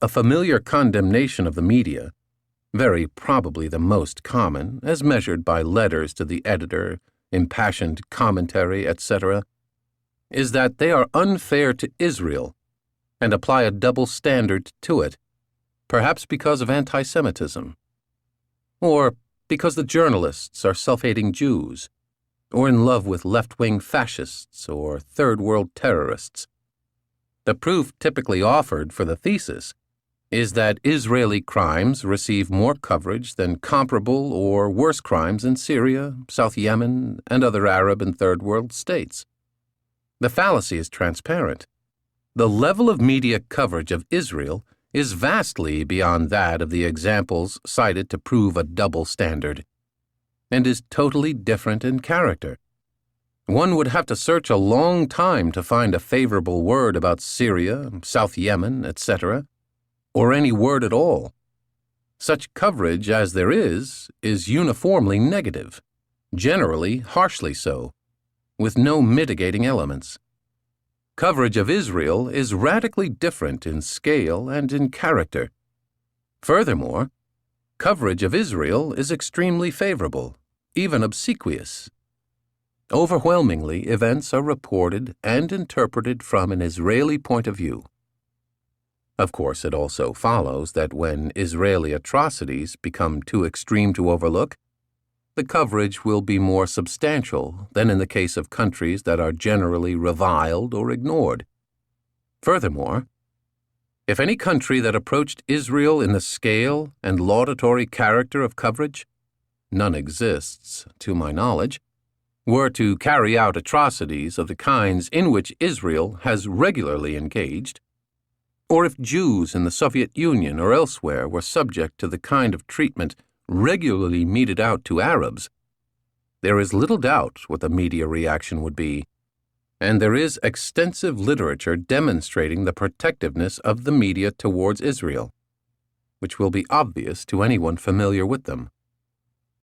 A familiar condemnation of the media, very probably the most common, as measured by letters to the editor, impassioned commentary, etc., is that they are unfair to Israel and apply a double standard to it, perhaps because of anti-Semitism, or because the journalists are self-hating Jews, or in love with left-wing fascists or third-world terrorists. The proof typically offered for the thesis is that Israeli crimes receive more coverage than comparable or worse crimes in Syria, South Yemen, and other Arab and third-world states. The fallacy is transparent. The level of media coverage of Israel is vastly beyond that of the examples cited to prove a double standard, and is totally different in character. One would have to search a long time to find a favorable word about Syria, South Yemen, etc., or any word at all. Such coverage as there is uniformly negative, generally harshly so, with no mitigating elements. Coverage of Israel is radically different in scale and in character. Furthermore, coverage of Israel is extremely favorable, even obsequious. Overwhelmingly, events are reported and interpreted from an Israeli point of view. Of course, it also follows that when Israeli atrocities become too extreme to overlook, the coverage will be more substantial than in the case of countries that are generally reviled or ignored. Furthermore, if any country that approached Israel in the scale and laudatory character of coverage, none exists, to my knowledge, were to carry out atrocities of the kinds in which Israel has regularly engaged, or if Jews in the Soviet Union or elsewhere were subject to the kind of treatment regularly meted out to Arabs, there is little doubt what the media reaction would be, and there is extensive literature demonstrating the protectiveness of the media towards Israel, which will be obvious to anyone familiar with them.